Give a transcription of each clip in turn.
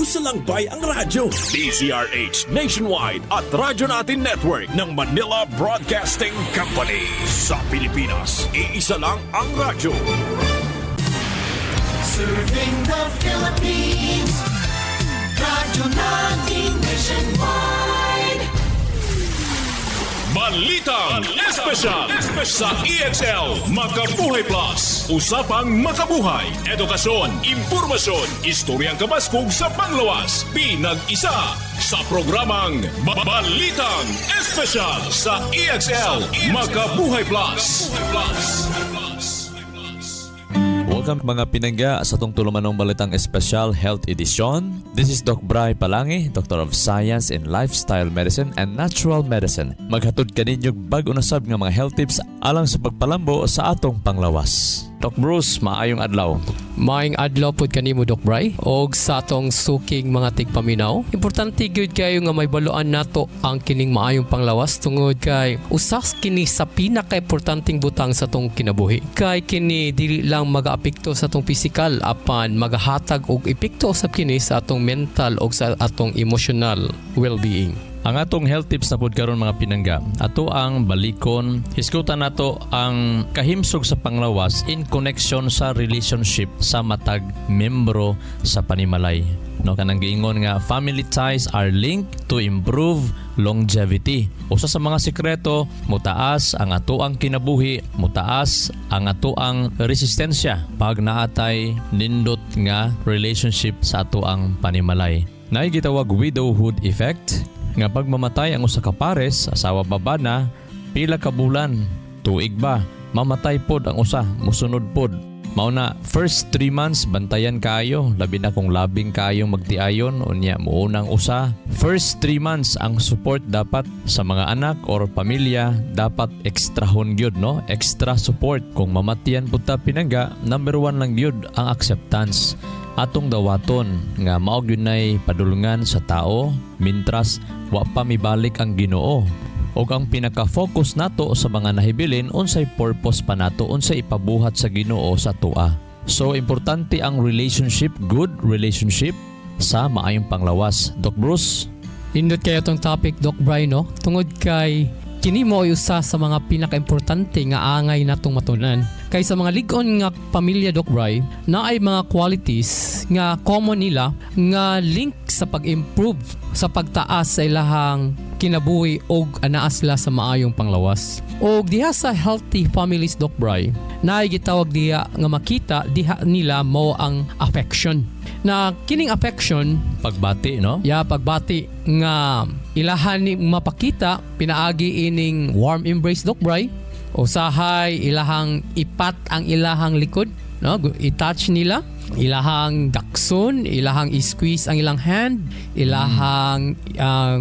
Usalangbay ang radyo. DZRH Nationwide at Radyo Natin Network ng Manila Broadcasting Company. Sa Pilipinas, iisa lang ang radyo. Serving the Philippines. Radyo Natin Nationwide. Balitang Espesyal sa EXL Makabuhay Plus. Usapang makabuhay, edukasyon, impormasyon, istoryang kabaskog sa panglawas. Pinag-isa sa programang Balitang Espesyal sa EXL Makabuhay Plus. Welcome mga pinangga sa itong tulumanong Balitang Espesyal Health Edition. This is Doc Bry Palangi, Doctor of Science in Lifestyle Medicine and Natural Medicine. Maghatod kaninyo bag unasab nga mga health tips alang sa pagpalambo sa atong panglawas. Doc Bruce, maayong adlaw. Maayong adlaw pod kanimo Doc Bry og sa atong suking mga tigpaminaw. Importante gyud kayo nga may baluan nato ang kining maayong panglawas tungod kay usas kini sa pinaka-importanteng butang sa atong kinabuhi. Kay kini dili lang mag-aapekto sa atong pisikal apan magahatag og epekto usab kini sa atong mental og sa atong emotional well-being. Ang atong health tips na pod karon mga pinangga, ato ang balikon, hisgutan nato ang kahimsog sa panglawas in connection sa relationship sa matag membro sa panimalay. No, kanang giingon nga family ties are linked to improve longevity. Usa sa mga sikreto, mutaas ang ato ang kinabuhi, mutaas ang ato ang resistensya pag naatay nindot nga relationship sa ato ang panimalay. Naay gitawag widowhood effect. Nga pagmamatay ang usa ka pares, asawa baba na, pila ka bulan, tuig ba, mamatay pod ang usa, musunod pod. Mauna, first 3 months, bantayan kayo, labi na kung labing kayong magtiayon, unya muunang usa. First 3 months, ang support dapat sa mga anak or pamilya, dapat extra gyud, no? Extra support. Kung mamatian po ta pinangga, number 1 lang gyud ang acceptance. Atong dawaton nga maog yun ay padulungan sa tao mintras wa pa mibalik ang Ginoo. Og ang pinaka-focus nato sa mga nahibilin unsay purpose pa nato, unsay ipabuhat sa Ginoo sa tua. So importante ang relationship, good relationship sa maayong panglawas. Doc Bruce, Indot kayo tong topic Doc Bry no? Tungod kay kini mo ay usa sa mga pinaka-importante nga angay natong matunan. Kay sa mga lig-on nga pamilya Doc Bry, na ay mga qualities nga common nila nga link sa pag-improve sa pagtaas sa ilahang kinabuhi og anaa sila sa maayong panglawas. Og diha sa healthy families Doc Bry, naay gitawag diha nga makita diha nila mo ang affection. Na kining affection, pagbati, no? pagbati nga ilahan ni mapakita pinaagi ining warm embrace Doc Bry. Usahay ilahang ipat ang ilahang likod, no? I-touch nila, ilahang dakson, ilahang i-squeeze ang ilang hand, ilahang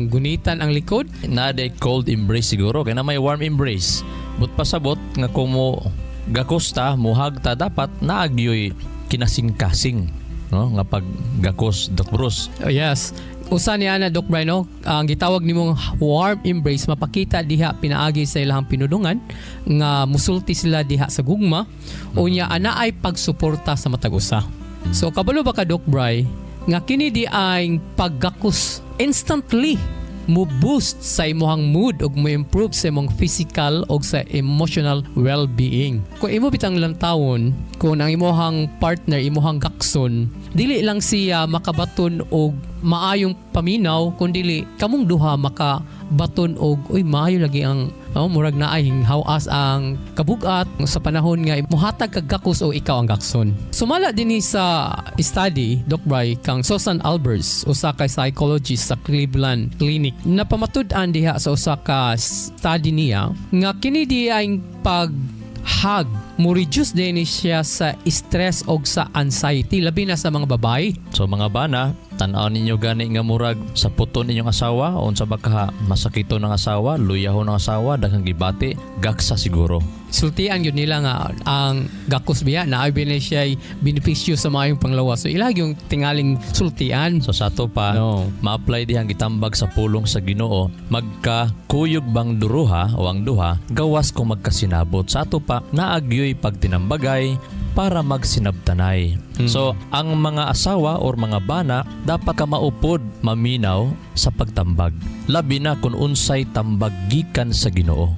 gunitan ang likod. Na day cold embrace siguro, kaya na may warm embrace. But pasabot nga kung mo gakosta, muhagta, dapat naagyoy kinasing-kasing, no? Nga pag gakos, Doc Bruce. Oh, yes. Usa niya na Doc Bry, no? Ang gitawag nimong warm embrace, mapakita diha pinaagi sa ilahang pinudungan nga musulti sila diha sa gugma. Unya ana ay pagsuporta sa matag usa. So kabalo ba ka Doc Bry nga kini di ay paggakos instantly mo boost sa imong mood ug mo improve sa imong physical ug sa emotional well-being. Kung imo bitang lantawon, kung ang imong partner imong gakson, dili lang siya makabaton og maayong paminaw, kundi kamong duha makabaton og uy maayo lagi ang murag na ay hawas ang kabugat sa panahon nga muhatag kag gakos o ikaw ang gakson. Sumala dinhi sa study Doc Bry kang Susan Albers, usa ka psychologist sa Cleveland Clinic, napamatud-an diha sa usa ka study niya nga kini diha ang pag-hug mo reduce din siya sa stress og sa anxiety labi na sa mga babae. So mga bana, tan-aw ninyo gani nga murag sa puton ninyong asawa o unsa ba ka masakito ng asawa, luyahon ng asawa, daghang gibati, gaksa siguro. Sultian yun nila nga ang gakos biya na abi na siya benepisyo sa maayong panglawas. So ilag yung tingaling sultian. So sa ato pa, ma-apply dihang gitambag sa pulong sa Ginoo, magkakuyog bang duruha o ang duha, gawas kung magkasinabot. Sa ato pa, naagyoy pagtinambagay, para magsinabtanay. So, ang mga asawa or mga bana dapat ka maupod, maminaw sa pagtambag. Labi na kung unsay tambag gikan sa Ginoo.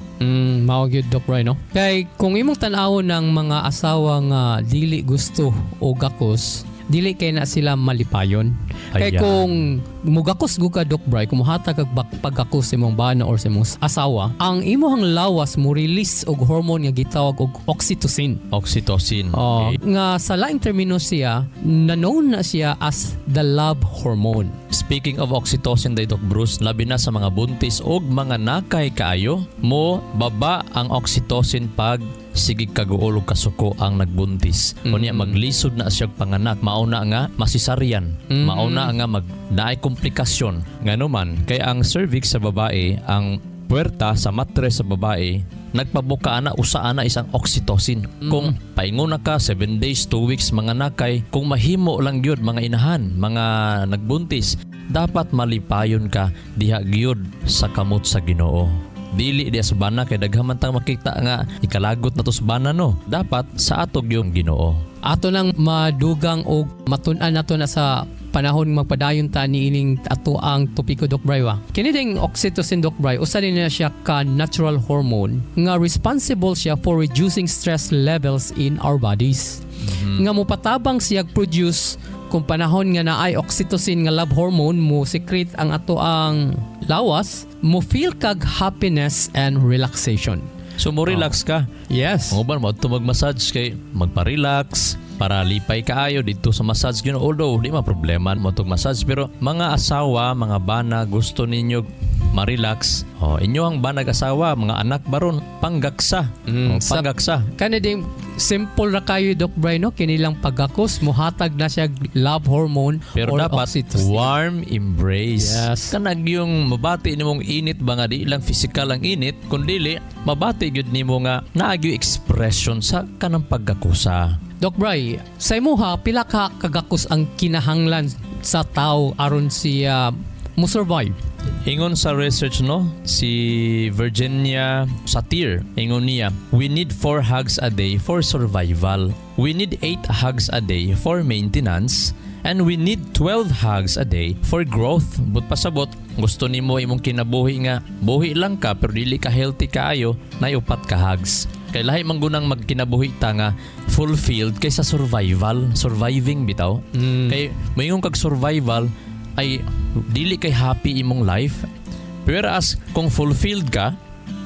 Mao gyud Doc Bry, no? Kay kung imong tan-awon ng mga asawa nga dili gusto o gakos, dili kay na sila malipayon. Kay Ayan. kung mugakos gu ka Doc Bry, kung muhatag kag pagakos sa imong bana or sa imong asawa, ang imong lawas mo release og hormone nga gitawag og oxytocin. Oxytocin. Oh, Okay. nga sa laing termino siya, na-known na siya as the love hormone. Speaking of oxytocin, day Doc Bruce, labi na sa mga buntis o mga nakay kaayo, mo baba ang oxytocin pag sige kaguolog kasuko ang nagbuntis. Unya maglisod na siya panganak, mauna nga masisaryan, mauna nga naay komplikasyon. Nganuman kay ang cervix sa babae, ang puwerta sa matres sa babae, nagpabuka na usa na isang oxytocin. Kung paingon na ka 7 days, 2 weeks mga nakay, kung mahimo lang gyud mga inahan, mga nagbuntis, dapat malipayon ka diha gyud sa kamot sa Ginoo. Dili di sa bana kay daghaman tang makita nga ikalagot na to sa bana, no. Dapat sa atog yung Ginoo. Ato nang madugang o matun-an nato na sa panahon magpadayon ta niining ato ang topiko Doc Bry wa. Kini ding oxytocin Doc Bry, usa din na siya ka natural hormone nga responsible siya for reducing stress levels in our bodies. Nga mopatabang siya produce kung panahon nga naay oxytocin nga love hormone mo secrete ang ato ang lawas, mo feel kag happiness and relaxation. So mo relax ka. Yes. Mo ba mo to mag-massage kay magpa-relax para lipay kaayo dito sa massage gyud, although di ma problema mo tog massage, pero mga asawa, mga bana gusto ninyo ma-relax. Inyo ang banag asawa, mga anak baron panggaksa. Panggaksa. Kana ding simple ra kayo Doc Bry, no? Kinilang pagakos muhatag na siya love hormone Pero or dapat oxytocin. warm embrace. Yes. Kanag yung mabati nimong init ba nga di lang physical ang init, kundi mabati gyud nimo nga naagyo expression sa kanang pagkakusa. Doc Bry, sa imuha pila ka kagakos ang kinahanglan sa tao aron siya mo survive? Ingon sa research, no, si Virginia Satir, ingon niya, we need 4 hugs a day for survival. We need 8 hugs a day for maintenance. And we need 12 hugs a day for growth. But pasabot, gusto nimo imong kinabuhi nga, buhi lang ka pero dili ka healthy kaayo, na 4 ka hugs. Kay lahi man gunang magkinabuhi ta nga fulfilled kaysa surviving bitaw. Kay mayong kag survival ay dili kay happy imong life. Whereas kung fulfilled ka,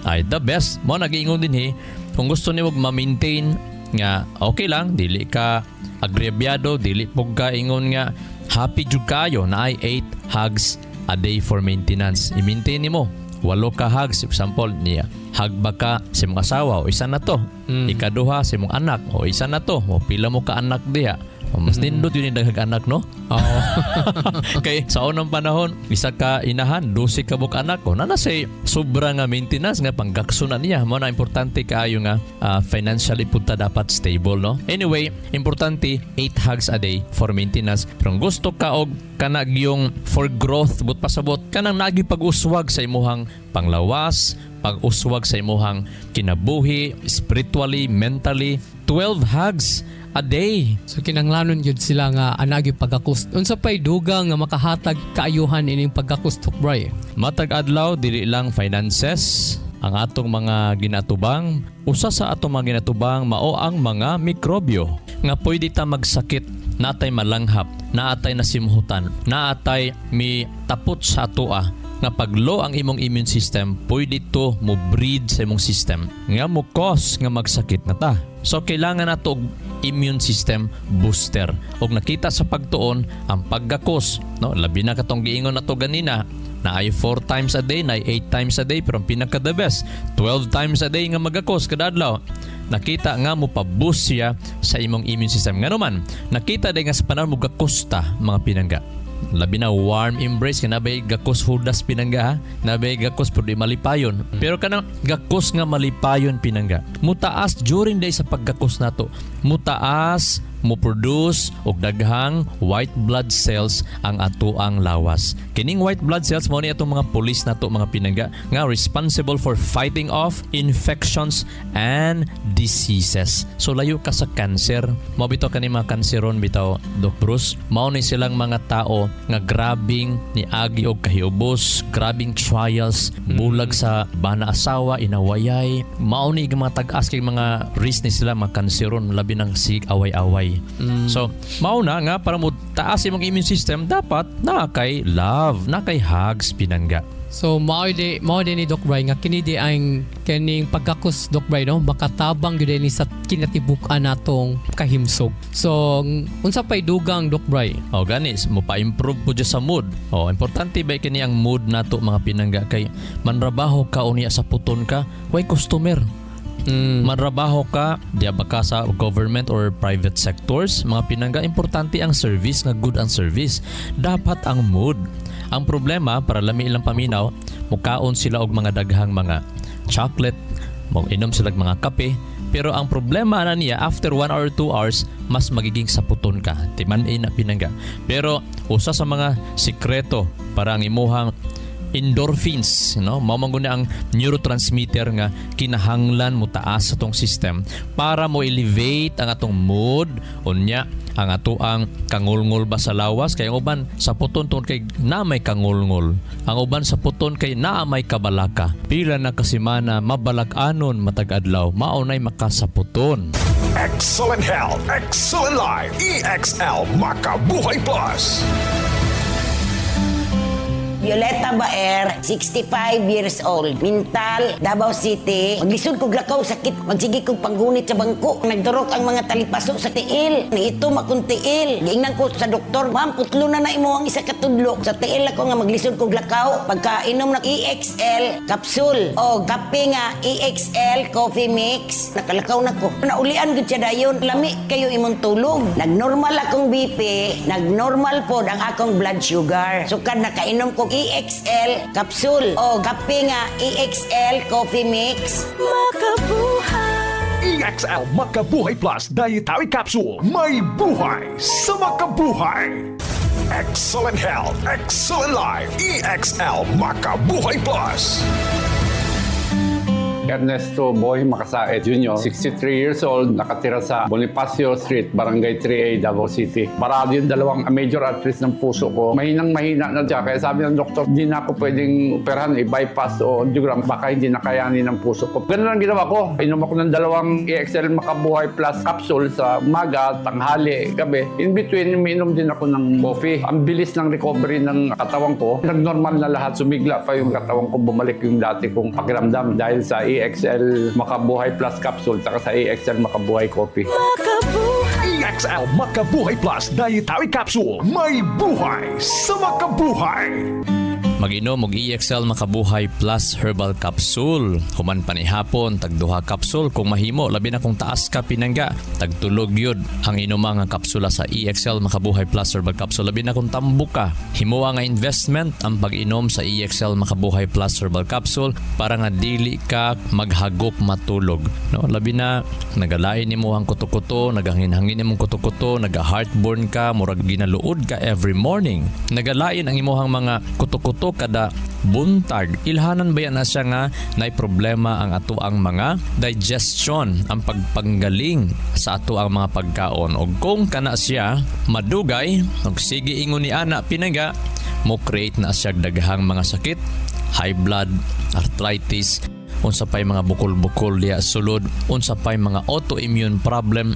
ay the best. Mo nag-iingon din kung gusto nimo ma-maintain nga okay lang, dili ka agrebyado, dili pug ka ingon nga happy jud kayo na ay 8 hugs a day for maintenance. I-maintain nimo 8 ka hugs, example niya. Hug ba ka sa mong asawa o isa na to. Ikaduha sa mong anak o isa na to. O pila mo ka anak diha. Mas nindot yun yung daghang anak, no? Oo. Kay sa unang panahon, isa ka inahan, 12 ka buk anak ko. Na say sobra nga maintenance nga panggakso na niya. Mo na importante kaayo nga financially punta dapat stable, no? Anyway, importante 8 hugs a day for maintenance. Pero gusto ka og kanag yung for growth but pasabot kanang nagi pag-uswag sa imuhang panglawas, pag-uswag sa imuhang kinabuhi, spiritually, mentally, 12 hugs a day. So kinanglanon yun sila nga anag yung pagkakos. Unsa pa'y dugang nga makahatag kaayuhan ining pagkakos Doc Bry? Matag adlaw dili lang finances ang atong mga ginatubang. Usa sa atong mga ginatubang mao ang mga mikrobyo nga pwede ta magsakit, natay malanghap, naatay nasimhutan, naatay mi tapot sa atoa nga pag low ang imong immune system, pwede to mo breed sa imong system nga mo cause nga magsakit na ta. So kailangan nato og immune system booster. Og nakita sa pagtuon ang paggakos, no, labi na katong giingon nato ganina, na ay 4 times a day, na ay 8 times a day, pero ang pinaka the best 12 times a day nga magakos kada adlaw. Nakita nga mo pa-boost siya sa imong immune system. Ngano man, nakita day nga sa panahon mo gakosta mga pinangga. Labi na warm embrace ka nabay gakos hudas pinangga ha. Nabay gakos pero di malipayon. Pero kanang gakos nga malipayon pinangga. Mutaas during day sa paggakos nato. Mutaas mo produce og daghang white blood cells ang atoang lawas. Kining white blood cells mao ni atong mga pulis nato mga pinangga nga responsible for fighting off infections and diseases. So layo ka sa cancer. Mao bitaw kani mga kanseron bitaw Doc Bruce. Mao ni silang mga tao nga grabing niagi og kahiubos, grabing trials, bulag sa bana asawa, inawayay. Mao ni mga tag-as kay mga risk ni sila mga kanseron labi ng sig away-away. So mao na nga para mo taas imong immune system dapat na kay love, na kay hugs pinangga. So mao din ni Doc Bray nga kini di ang kining pagkakos Doc Bray no makatabang gyud ni sa kinatibuk-an natong kahimsog. So unsa pay dugang Doc Bray? O gani mo pa-improve po dyan sa mood. O importante ba kini ang mood nato mga pinangga kay manrabaho ka unya sa puton ka, way customer. Manrabaho ka diya ba ka sa government or private sectors, mga pinangga importante ang service nga good ang service. Dapat ang mood. Ang problema para lami ilang paminaw, mukaon sila og mga daghang mga chocolate, mag-inom sila og mga kape, pero ang problema na niya after 1 or 2 hours mas magiging saputon ka. Timan-in na pinangga. Pero usa sa mga sikreto para ang imuhang endorphins, no? Mao man guni ang neurotransmitter nga kinahanglan mo taas sa tong system para mo elevate ang atong mood unya ang atoang kangulngol ba sa lawas kay ang uban sa puton tungod kay na may kangulngol, ang uban sa puton kay naa may kabalaka, pila na kasimana mabalak-anon matag adlaw maunay makasaputon. Excellent health, excellent life. EXL Makabuhay Plus. Violeta Baer, 65 years old. Mental, Davao City. Maglisod kog lakaw sakit. Magsige kog panggunit sa bangko. Nagdurok ang mga talipaso sa tiil. Niitom akong tiil. Giingnan ko sa doktor, ma'am, putlo na imo ang isa katudlo. Sa tiil ako nga maglisod kog lakaw. Pagkainom ng EXL capsule o kape nga EXL coffee mix. Nakalakaw na ko. Naulian gud siya dayon. Lami kayo imong tulog. Nagnormal akong BP. Nagnormal pod ang akong blood sugar. Sukad nakainom kog EXL capsule o kape nga EXL coffee mix. EXL Makabuhay Plus Dietary Capsule. May buhay sa makabuhay. Excellent health, excellent life. EXL Makabuhay Plus. Ernesto Boy Makasaet Jr., 63 years old, nakatira sa Bonifacio Street, Barangay 3A, Davao City. Marado yung dalawang major arteries ng puso ko. Mahinang-mahina na siya. Kaya sabi ng doktor, hindi na ako pwedeng operahan, i-bypass o angiogram. Baka hindi nakayanin ng puso ko. Ganun ang ginawa ko. Inom ako ng dalawang EXL Makabuhay Plus capsule sa umaga, tanghali, gabi. In between, umiinom din ako ng coffee. Ang bilis ng recovery ng katawan ko. Nag-normal na lahat. Sumigla pa yung katawan ko. Bumalik yung dati kong pakiramdam dahil sa EXL Makabuhay Plus capsule saka sa EXL Makabuhay Coffee. EXL Makabuhay Plus Dietary Capsule. May buhay sa makabuhay. Mag-inom og EXL Makabuhay Plus Herbal Capsule. Human panihapon, tagduha capsule kung mahimo. Labi na kung taas ka pinangga, tagtulog yun ang inumang nga kapsula sa EXL Makabuhay Plus Herbal Capsule. Labi na kung tambo ka, himuwa nga investment ang pag-inom sa EXL Makabuhay Plus Herbal Capsule para nga dili ka maghagop matulog. No? Labi na, nagalain ni mo ang kuto-kuto, nagahangin-hangin ni mong kuto-kuto, naga-heartburn ka, murag ginaluod ka every morning. Nagalain ang imuhang mga kuto-kuto kada buntag. Ilhanan ba yan na siya nga na problema ang ato ang mga digestion, ang pagpanggaling sa ato ang mga pagkaon. O kung kana siya madugay, og sige ingon ni ana pinaga, mo create na siya daghang mga sakit, high blood, arthritis, unsa pay mga bukol-bukol diya sulod, unsa pay mga autoimmune problem,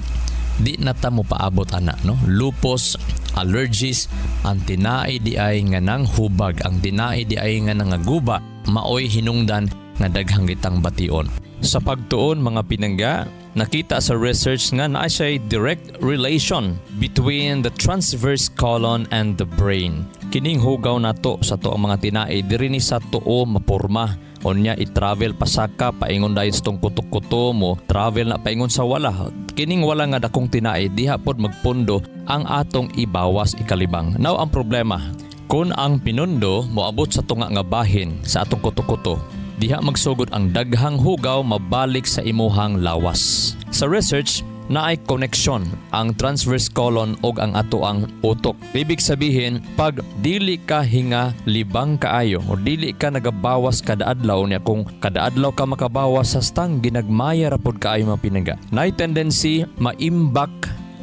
di na ta mo paabot ana, no? Lupus, allergies, ang tinaay di ay nga nang hubag, ang tinaay di ay nga nangaguba, maoy hinungdan nga daghang gitang bation. Sa pagtuon mga pinangga, nakita sa research nga naa siya direct relation between the transverse colon and the brain. Kining hugaw nato sa to ang mga tinaay diri ni sa tuo mapurma. Onya i-travel pasaka paingon dayon sa tong kuto-kuto mo, travel na paingon sa wala. Kining wala nga dakong tinaay diha pod magpundo ang atong ibawas ikalibang. Now ang problema, kung ang pinundo moabot sa tunga nga bahin sa atong kuto-kuto, diha magsugod ang daghang hugaw mabalik sa imuhang lawas. Sa research, naay connection ang transverse colon og ang ato ang utok. Ibig sabihin, pag dili ka hinga libang kaayo o dili ka nagabawas kada adlaw niya, kung kada adlaw ka makabawas sa stang ginagmaya ra pod kaayo mga pinangga, naay tendency maimbak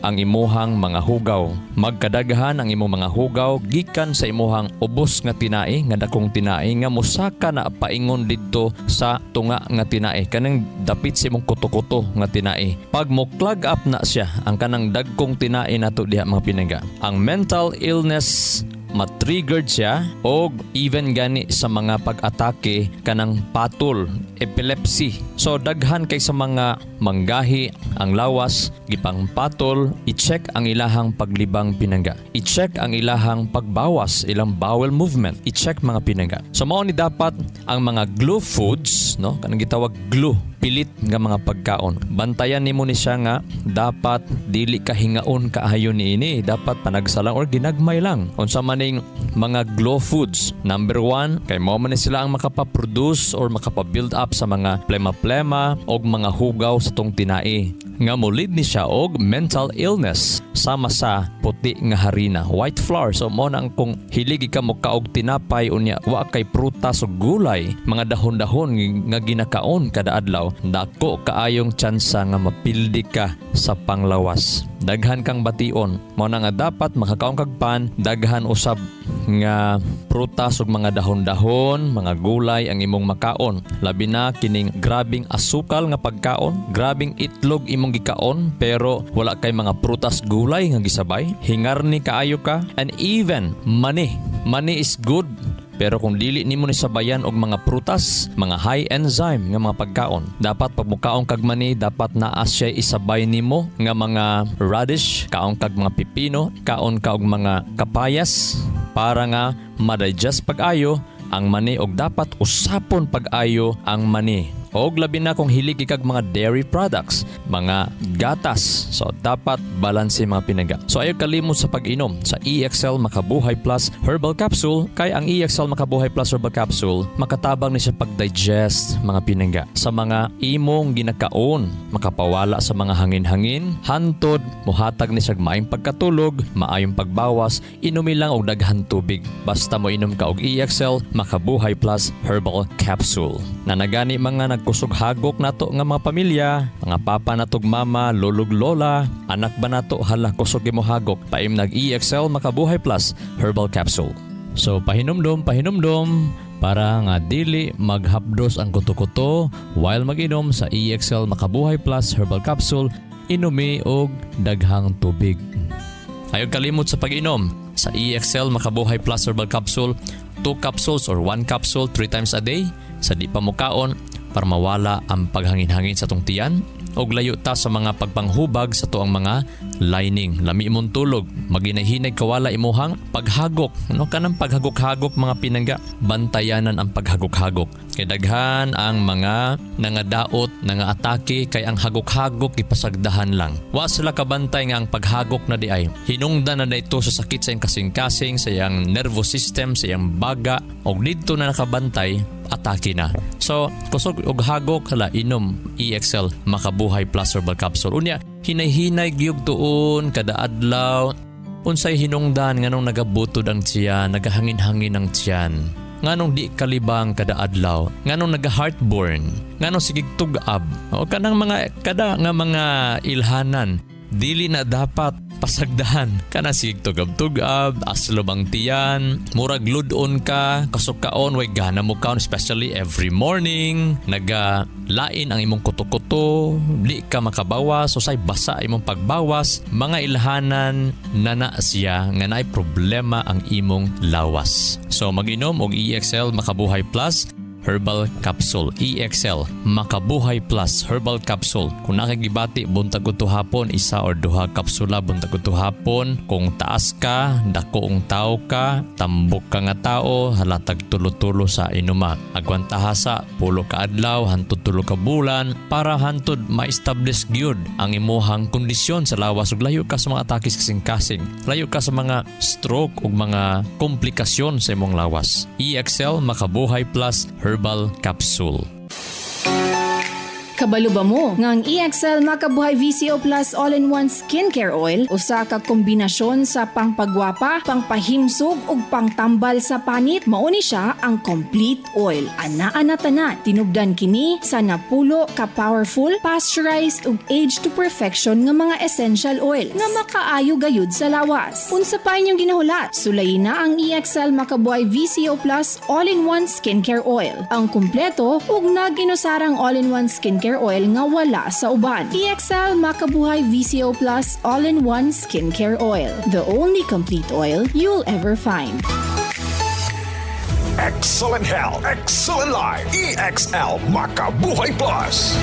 ang imuhang mga hugaw. Magkadaghan ang imong mga hugaw gikan sa imuhang ubos nga tinai, nga dakong tinai nga mosaka na paingon didto sa tunga nga tinai, kanang dapit sa imong kuto-kuto nga tinai. Pag mo clog up na siya ang kanang dagkong tinai nato diha mga pinangga, ang mental illness matriggered siya o even gani sa mga pag-atake kanang patol, epilepsy. So daghan kay sa mga manggahi ang lawas gipang patol, i-check ang ilahang paglibang pinangga, i-check ang ilahang pagbawas, ilang bowel movement, i-check mga pinangga. So mao ni dapat ang mga glue foods, no, kanang gitawag glue, pilit nga mga pagkaon. Bantayan nimo ni siya nga dapat dili ka hingaon kaayo niini, dapat panagsalang or ginagmay lang. Unsa maning mga glow foods, number 1 kay mao man ni sila ang makapaproduce or makapabuild up sa mga plema-plema o mga hugaw sa tong tinai, nga molid ni siya og mental illness sama sa puti nga harina, white flour. So mo na ang kung hiligi ka mo kaog tinapay unya wa kay prutas o gulay, mga dahon-dahon nga ginakaon kada adlaw, dako kaayong tsansa nga mapildi ka sa panglawas. Daghan kang bation, mao na nga dapat makakaon kag pan, daghan usab nga prutas ug mga dahon-dahon, mga gulay ang imong makaon. Labi na kining grabing asukal nga pagkaon, grabing itlog imong gikaon pero wala kay mga prutas gulay nga gisabay, hingarni kaayo ka. And even money is good, pero kung dili nimo ni sabayan og mga prutas, mga high enzyme nga mga pagkaon, dapat pag mukaon kag mani, dapat naa siya isabay nimo nga mga radish, kaon kag mga pipino, kaon ka og mga kapayas para nga ma-digest pag-ayo ang mani, og dapat usapon pag-ayo ang mani. Og labi na kung hilig kag mga dairy products, mga gatas, so dapat balanse mga pinangga. So ayaw kalimot sa pag-inom sa EXL Makabuhay Plus Herbal Capsule, kay ang EXL Makabuhay Plus Herbal Capsule makatabang ni siya pag-digest mga pinangga sa mga imong ginakaon, makapawala sa mga hangin-hangin, hantod muhatag ni siya maayong pagkatulog, maayong pagbawas, inumi lang og daghan tubig. Basta mo inom ka og EXL Makabuhay Plus Herbal Capsule. Nanagani mga kusog hagok nato nga mga pamilya, mga papa nato, mama, lolog, lola, anak ba nato hala kusog mo hagok, paim nag EXL Makabuhay Plus Herbal Capsule. So pahinomdom para nga dili maghapdos ang kuto-kuto while mag-inom sa EXL Makabuhay Plus Herbal Capsule, inumi og daghang tubig. Ayaw kalimot sa pag-inom sa EXL Makabuhay Plus Herbal Capsule, 2 capsules or 1 capsule 3 times a day sa di pa mukaon, para mawala ang paghangin-hangin sa tong tiyan og layo ta sa mga pagpanghubag sa tuang mga lining. Lami imong tulog, maginahinay kawala imuhang paghagok. No, kanang paghagok-hagok mga pinangga, bantayanan ang paghagok-hagok. Kay daghan ang mga nangadaot, nangaatake, kay ang hagok-hagok ipasagdahan lang. Wa sila kabantay nga ang paghagok na di ay hinungdan na ito sa sakit sa iyang kasing-kasing, sa iyang nervous system, sa iyang baga, og dito na nakabantay, atake na. So, kusog og hagok hala inom EXL Makabuhay Plus Herbal Capsule. Unya, hinay-hinay gyud tuon kada adlaw. Unsay hinungdan nganong nagabutod ang tiyan, nagahangin-hangin ang tiyan. Nganong di kalibang kada adlaw, nganong naga-heartburn, nganong sigig tug-ab. O kanang mga kada nga mga ilhanan, dili na dapat pasagdahan. Kana sig tugab-tugab, aslo bang tiyan, murag ludon ka, kasukaon, way gana mo kaon, especially every morning, lain ang imong kuto-kuto, di ka makabawas, o say basa imong pagbawas, mga ilhanan na siya nga naay problema ang imong lawas. So mag-inom og EXL Makabuhay Plus Herbal Capsule. EXL Makabuhay Plus Herbal Capsule. Kung nakikibati, buntag uto hapon, isa or duha kapsula, buntag uto hapon. Kung taas ka, dakoong tao ka, tambok ka nga tao, halatag tulo-tulo sa inuma. Agwantahasa, pulo ka adlaw, hantod tulo ka bulan, para hantod ma-establish gyud ang imuhang kondisyon sa lawas. Ug layo ka sa mga atakis kasing-kasing. Layo ka sa mga stroke ug mga komplikasyon sa imong lawas. EXL Makabuhay Plus Herbal Capsule. Kabalo ba mo nga ang EXL Makabuhay VCO Plus All-in-One Skincare Oil usa ka kombinasyon sa pangpagwapa, pangpahimsog ug pangtambal sa panit. Mao ni siya ang complete oil. Anaa tanan tinubdan kini sa napulo ka powerful, pasteurized ug aged to perfection nga mga essential oil nga makaayo gayud sa lawas. Unsa pa inyong ginahulat? Sulayin na ang EXL Makabuhay VCO Plus All-in-One Skincare Oil. Ang kumpleto ug nag-inusarang all-in-one skincare oil nga wala sa uban. EXL Makabuhay VCO Plus All-in-One Skincare Oil. The only complete oil you'll ever find. Excellent health, excellent life. EXL Makabuhay Plus.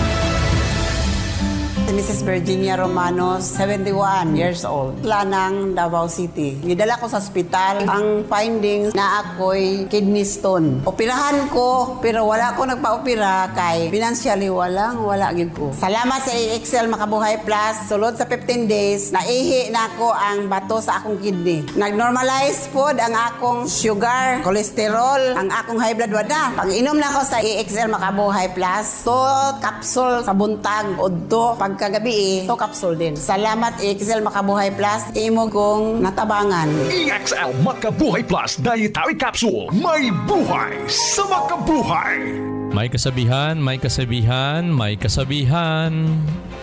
Si Mrs. Virginia Romano, 71 years old. Lanang, Davao City. Nidala ko sa ospital. Ang findings na ako'y kidney stone. Operahan ko, pero wala ko nagpa-opera kay financially wala gid ko. Salamat sa EXL Makabuhay Plus. Sulod sa 15 days, naihi na ako ang bato sa akong kidney. Nag-normalize po ang akong sugar, cholesterol, ang akong high blood wala. Pag-inom na ako sa EXL Makabuhay Plus, to capsule sa buntag, udto, pagkagabi to capsule din. Salamat EXL Makabuhay Plus, imo kong natabangan. EXL Makabuhay Plus Dietary Capsule. May buhay sa makabuhay. May kasabihan, may kasabihan, may kasabihan.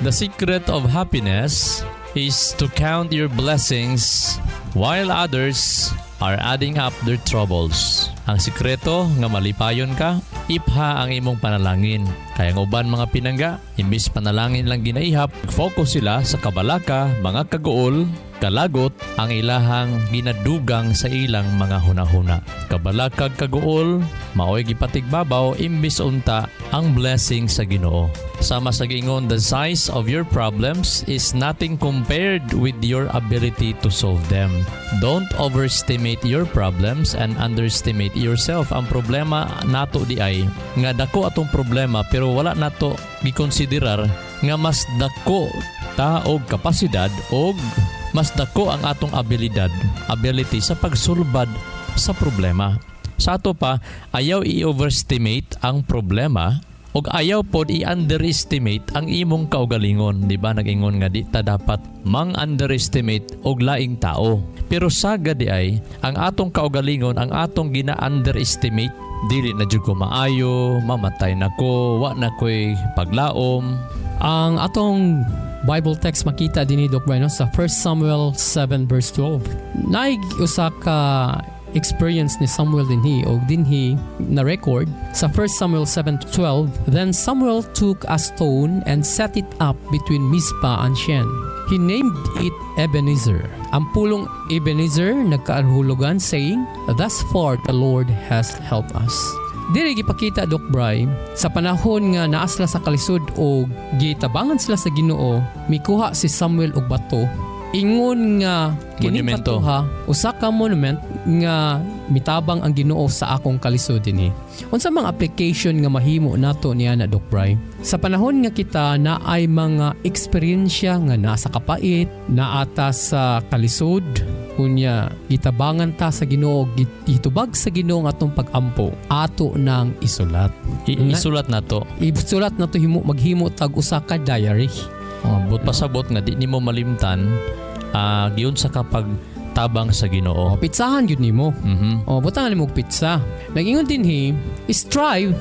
The secret of happiness is to count your blessings while others are adding up their troubles. Ang sikreto nga malipayon ka, ipha ang imong panalangin. Kaya ang uban mga pinangga, imbis panalangin lang ginaihap, focus sila sa kabalaka, mga kaguol, kalagot, ang ilahang ginadugang sa ilang mga hunahuna. Kabalakag kaguol, maoy gipatigbabaw, imbis unta ang blessing sa Ginoo. Sama sa gingon, the size of your problems is nothing compared with your ability to solve them. Don't overestimate your problems and underestimate yourself. Ang problema nato di ay nga dako atong problema pero wala nato gikonsiderar nga mas dako ta og kapasidad og mas dako ang atong ability sa pagsulbad sa problema. Sa ato pa, ayaw i-overestimate ang problema og ayaw pod i-underestimate ang imong kaugalingon. Di ba nag-ingon nga di ta dapat mang-underestimate og laing tao. Pero sagad di ay ang atong kaugalingon, ang atong gina-underestimate, dili na jud ko maayo, mamatay na ko, wa na ko'y paglaom. Ang atong Bible text makita din ni Doc Brino sa 1 Samuel 7 verse 12. Naig usa ka experience ni Samuel dinhi na record sa 1 Samuel 7:12. Then Samuel took a stone and set it up between Mizpah and Shen. He named it Ebenezer. Ang pulong Ebenezer nagkahulugan saying, "Thus far the Lord has helped us." Diri gipakita Doc Bry sa panahon nga naa sila sa kalisod o gitabangan sila sa Ginoo, mikuha si Samuel og bato. Ingon nga kining Monumento. batuha usa ka monument nga mitabang ang Ginoo sa akong kalisod dinhi. Unsa mga application nga mahimo nato niya na Doc Bry? Sa panahon nga kita na ay mga eksperyensya nga nasa kapait, naata sa kalisod, unya gitabangan ta sa Ginoo, gitubag sa Ginoo nga atong pag-ampo, ato nang isulat. Isulat nato. Isulat nato maghimo tag usa ka diary. But pasabot nga di nimo malimtan giun sa kapag tabang sa Ginoo. Pitsahan yun nimo. Butangan nimo og pitsa. Nagingon dinhi, strive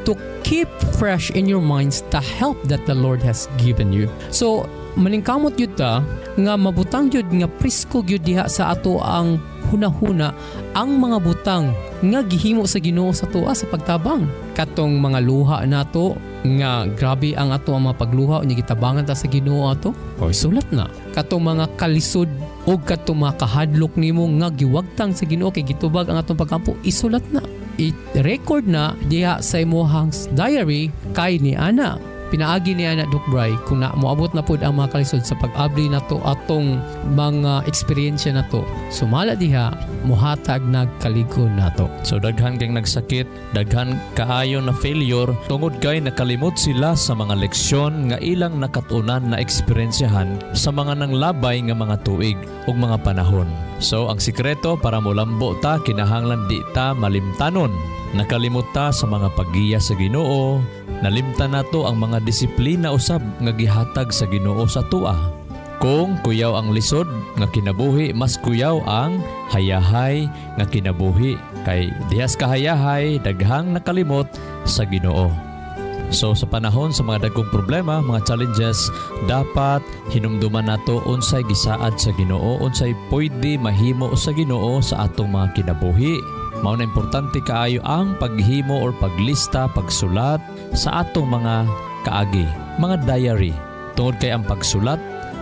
to keep fresh in your minds the help that the Lord has given you. So maningkamot yun ta nga mabutang yun nga prisko yun diha sa ato ang hunahuna ang mga butang nga gihimo sa Ginoo sa tuwa sa pagtabang. Katong mga luha nato nga grabe ang ato ang mga pagluha unya gitabangan ta sa Ginoo ato. O sulat na. Katong mga kalisod o katong mga kahadlok nimo nga giwagtang sa Ginoo kay gitubag ang atong pagkampo, isulat na. I-record na diha sa imong diary kay ni ana. Pinaagi ni ana Doc Bry kung na moabot na pud ang mga kalisod sa pag-abli nato atong mga eksperyensya nato. Sumala diha muhatag nagkaligon nato. So daghan kang nagsakit, daghan kaayo na failure tungod kay nakalimot sila sa mga leksyon nga ilang nakatunan na eksperyensyahan sa mga nanglabay nga mga tuig ug mga panahon. So ang sikreto para molambo ta kinahanglan di ta malimtanon. Nakalimot ta sa mga paggiya sa Ginoo. Nalimtan nato ang mga disiplina usab nga gihatag sa Ginoo sa tua. Kung kuyaw ang lisod nga kinabuhi, mas kuyaw ang hayahay nga kinabuhi. Kay dihas kahayahay, daghang nakalimot sa Ginoo. So sa panahon sa mga dagkong problema, mga challenges, dapat hinumduman nato unsay gisaad sa Ginoo, unsay pwede mahimo sa Ginoo sa atong mga kinabuhi. Mao na importante kaayo ang paghimo or paglista, pagsulat sa atong mga kaagi, mga diary. Tungod kay ang pagsulat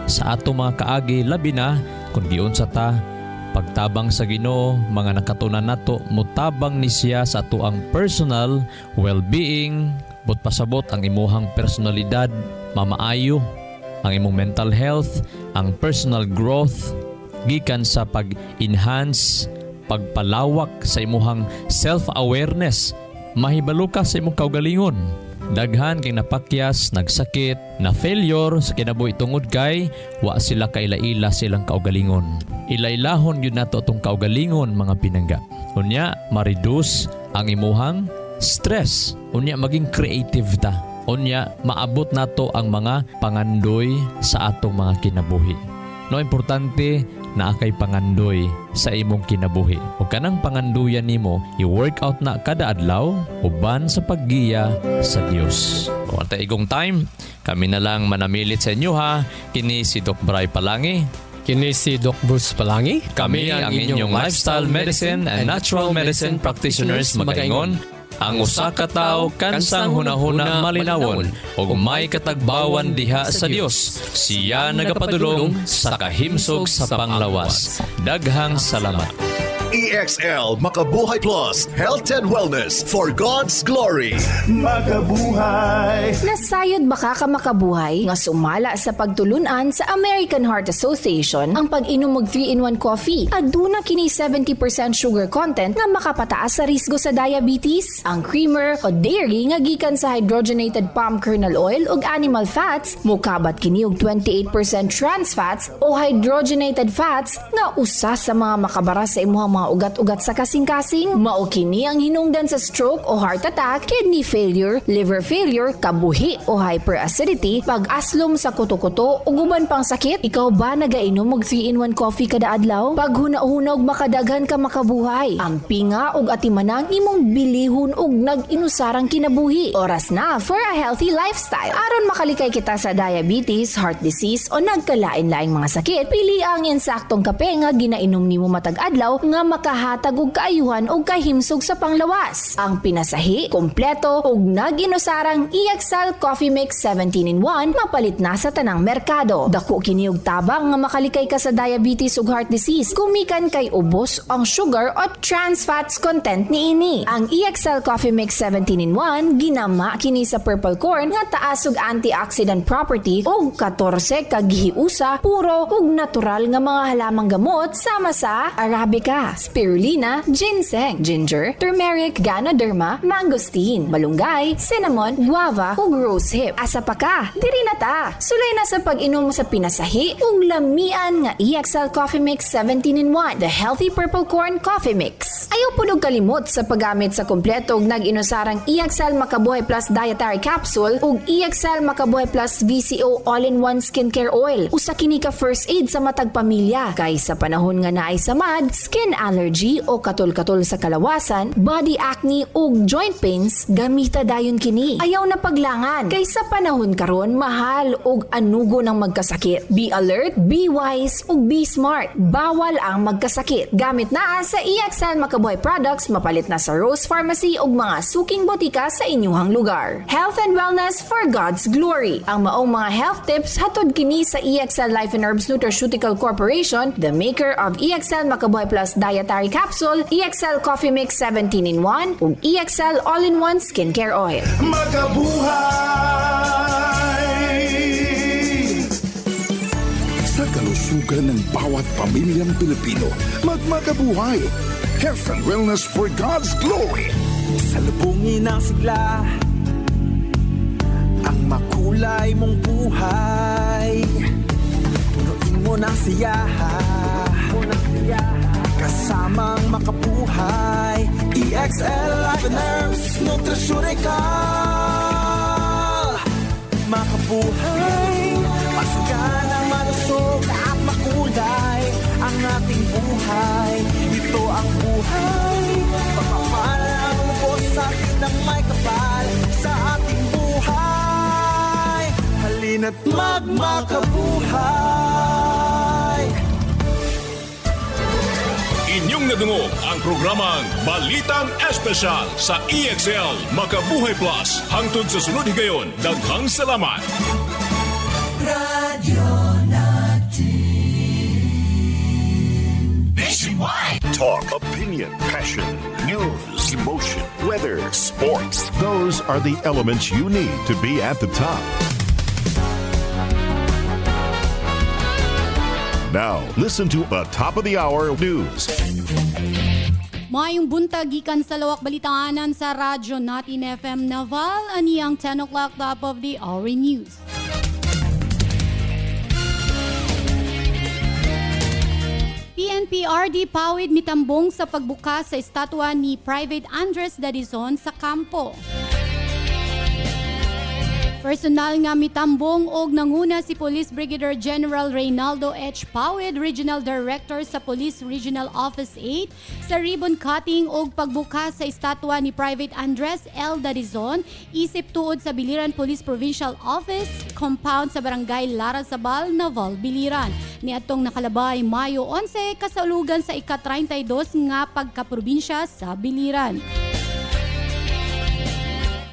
sa atong mga kaagi, labi na kung giun sa ta pagtabang sa Ginoo, mga nakatunan nato mutabang ni siya sa ato ang personal well-being, but pasabot ang imuhang personalidad, mamaayo ang imong mental health, ang personal growth gikan sa pag-enhance, pagpalawak sa imuhang self-awareness, mahibalo ka sa imong kaugalingon. Daghan kay napakyas, nagsakit, na failure sa kinabuhi tungod kay wa sila kaila-ila silang kaugalingon. Ilailahon yun nato itong kaugalingon, mga pinangga. Unya, ma-reduce ang imuhang stress. Unya, maging creative ta. Unya, maabot nato ang mga pangandoy sa atong mga kinabuhi. No, importante na kay pangandoy sa imong kinabuhi. O kanang panganduyan nimo, i-workout na kada adlaw uban sa paggiya sa Dios. O at igong time, kami na lang manamilit sa inyo ha. Kini si Doc Bray Palangi. Kini si Doc Bruce Palangi. Kami ang inyong lifestyle medicine and natural medicine practitioners magaingon. Ang usa ka tawo kansang hunahuna malinawon ug may katagbawan diha sa Dios. Siya nagapadulong sa kahimsog sa panglawas. Daghang salamat. EXL Makabuhay Plus, Health and Wellness for God's Glory. Nasayod baka ka makabuhay nga sumala sa pagtulunan sa American Heart Association ang pag-inom og 3-in-1 coffee. Aduna kini 70% sugar content nga makapataas sa risgo sa diabetes. Ang creamer o dairy nga gikan sa hydrogenated palm kernel oil ug animal fats mukabat kini og 28% trans fats o hydrogenated fats nga usa sa mga makabara sa imong mga ugat-ugat sa kasing-kasing. Mao kini ang hinungdan sa stroke o heart attack, kidney failure, liver failure, kabuhi o hyperacidity, pag-aslom sa kuto-kuto ug uban pang sakit. Ikaw ba nagainom og 3-in-1 coffee kada adlaw? Pag huna-huna og makadaghan ka makabuhay. Ang pinga ug atimanang imong bilihon ug nag-inusarang kinabuhi. Oras na for a healthy lifestyle. Aron makalikay kita sa diabetes, heart disease o nagkalain-laing mga sakit, pili ang insaktong kape nga ginainom nimo matag adlaw nga makahatag og kaayuhan og kahimsog sa panglawas. Ang pinasahi, kompleto ug nag-inusarang EXL Coffee Mix 17-in-1 mapalit na sa tanang merkado. Dako kini og tabang nga makalikay ka sa diabetes ug heart disease gumikan kay ubos ang sugar o trans fats content niini. Ang EXL Coffee Mix 17-in-1 ginama kini sa purple corn nga taas og antioxidant property ug 14 ka gihiusa puro ug natural nga mga halamang gamot sama sa arabica, spirulina, ginseng, ginger, turmeric, ganoderma, mangosteen, malunggay, cinnamon, guava ug rosehip. Asa pa ka? Diri na ta. Sulay na sa pag-inom sa pinasahi ug lamian nga EXL Coffee Mix 17-in-1, the healthy purple corn coffee mix. Ayaw pud og kalimot sa paggamit sa kompleto ug nag-inusarang EXL Makabuhay Plus dietary capsule ug EXL Makabuhay Plus VCO all-in-one skincare oil. Usa kini ka first aid sa matag pamilya kay sa panahon nga naay samad, skin allergy o katol-katol sa kalawasan, body acne ug joint pains, gamita dayon kini. Ayaw na paglangan kay sa panahon karon mahal ug anugo ng magkasakit. Be alert, be wise ug be smart. Bawal ang magkasakit. Gamit na sa EXL Makabuhay products mapalit na sa Rose Pharmacy ug mga suking botika sa inyuhang lugar. Health and wellness for God's glory. Ang maong mga health tips hatod kini sa EXL Life and Herbs Nutraceutical Corporation, the maker of EXL Makabuhay Plus dietary capsule, EXL Coffee Mix 17-in-1 ug EXL all-in-one skincare oil. Sa kalusugan ng bawat pamilyang Pilipino, magmakabuhay. Health and wellness for God's glory. Salubungin ang sigla, ang makulay mong buhay. Punuin mo ng siyaha, mo na siya. Kasamang makabuhay, EXL Life and Herbs Nutraceutical. Makabuhay, masigana, malusog at makulay ang ating buhay. Ito ang buhay, pagmamalang lubos sa atin ng may kapal sa ating buhay. Halina't magmakabuhay. Inyong nadungog ang programang Balitang Espesyal sa EXL Makabuhay Plus. Hangtod sa sunod higayon, daghang salamat. Talk, opinion, passion, news, emotion, weather, sports. Those are the elements you need to be at the top. Now, listen to the top of the hour news. Mayong buntag gikan sa lawak balitaanan sa radyo natin FM Naval ani ang 10 o'clock top of the hour news. PNP-RD pawid mitambong sa pagbukas sa estatwa ni Private Andres Dadizon sa kampo. Personal nga mitambong og nanguna si Police Brigadier General Reynaldo H. Pawid, Regional Director sa Police Regional Office 8, sa ribbon cutting og pagbukas sa estatwa ni Private Andres L. Dadizon, isip tuod sa Biliran Police Provincial Office, compound sa Barangay Larasabal, Naval, Biliran. Niadtong nakalabay Mayo 11, kasaulugan sa ika-32 nga pagkaprobinsya sa Biliran.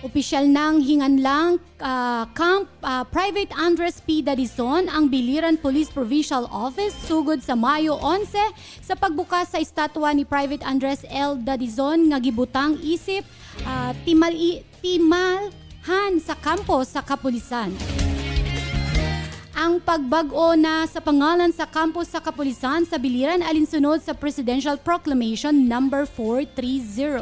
Opisyal nang hinganlang Camp Private Andres P. Dadizon ang Biliran Police Provincial Office sugod sa Mayo 11 sa pagbukas sa estatwa ni Private Andres L. Dadizon nga gibutang isip timalhan sa kampo sa kapulisan. Ang pagbago na sa pangalan sa kampo sa kapulisan sa Biliran alinsunod sa Presidential Proclamation No. 430.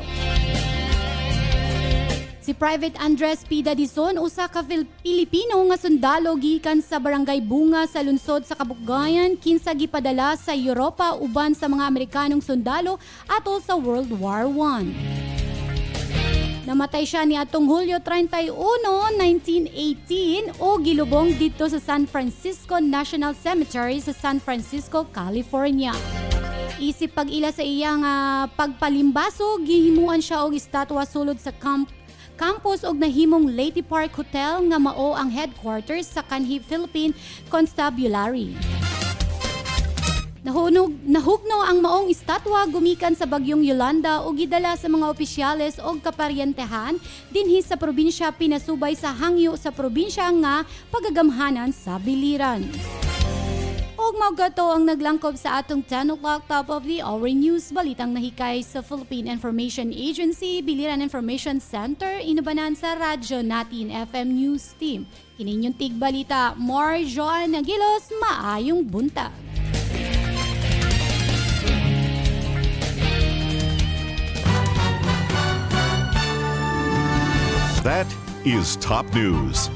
Si Private Andres P. Dadizon, usa ka Pilipino nga sundalo gikan sa Barangay Bunga sa lungsod sa Kabuggayan, kinsa gipadala sa Europa uban sa mga Amerikanong sundalo atol sa World War I. Namatay siya niadtong Hulyo 31, 1918 o gilubong dito sa San Francisco National Cemetery sa San Francisco, California. Isip pag-ila sa iyang pagpalimbaso, gihimuan siya og estatwa sulod sa campus og nahimong Leyte Park Hotel nga mao ang headquarters sa kanhi Philippine Constabulary. Nahugno ang maong estatwa gumikan sa bagyong Yolanda o gidala sa mga opisyales og kaparyentehan dinhi sa probinsya pinasubay sa hangyo sa probinsya nga pagagamhanan sa Biliran. Og maugato ang naglangkob sa atong 10 o'clock top of the hour news. Balitang nahikay sa Philippine Information Agency, Biliran Information Center, inubanan sa radyo natin FM News Team. Kininyong tigbalita, Marjon Aguilos, maayong buntag. That is top news.